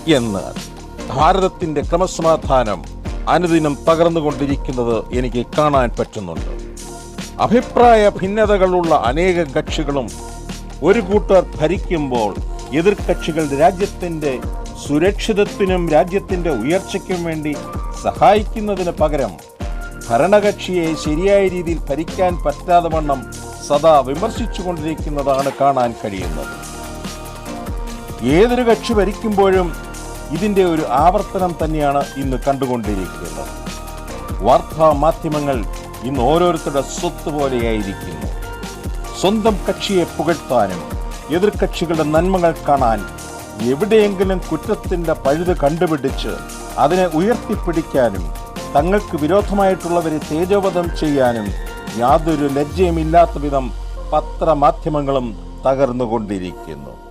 എന്നാൽ ഭാരതത്തിന്റെ ക്രമസമാധാനം അനുദിനം തകർന്നുകൊണ്ടിരിക്കുന്നത് എനിക്ക് കാണാൻ പറ്റുന്നുണ്ട്. അഭിപ്രായ ഭിന്നതകളുള്ള അനേകം കക്ഷികളും ഒരു കൂട്ടർ ഭരിക്കുമ്പോൾ എതിർകക്ഷികൾ രാജ്യത്തിന്റെ സുരക്ഷിതത്വത്തിനും രാജ്യത്തിന്റെ ഉയർച്ചയ്ക്കും വേണ്ടി സഹായിക്കുന്നതിന് പകരം ഭരണകക്ഷിയെ ശരിയായ രീതിയിൽ ഭരിക്കാൻ പറ്റാതെ വണ്ണം സദാ വിമർശിച്ചുകൊണ്ടിരിക്കുന്നതാണ് കാണാൻ കഴിയുന്നത്. ഏതൊരു കക്ഷി ഭരിക്കുമ്പോഴും ഇതിന്റെ ഒരു ആവർത്തനം തന്നെയാണ് ഇന്ന് കണ്ടുകൊണ്ടിരിക്കുന്നത്. വാർത്താ മാധ്യമങ്ങൾ ഇന്ന് ഓരോരുത്തരുടെ സ്വത്ത് പോലെയായിരിക്കുന്നു. സ്വന്തം കക്ഷിയെ പുകഴ്ത്താനും എതിർകക്ഷികളുടെ നന്മകൾ കാണാൻ എവിടെയെങ്കിലും കുറ്റത്തിന്റെ പഴുത് കണ്ടുപിടിച്ച് അതിനെ ഉയർത്തിപ്പിടിക്കാനും തങ്ങൾക്ക് വിരോധമായിട്ടുള്ളവരെ തേജോവധം ചെയ്യാനും യാതൊരു ലജ്ജയുമില്ലാത്ത വിധം പത്രമാധ്യമങ്ങളും തകർന്നുകൊണ്ടിരിക്കുന്നു.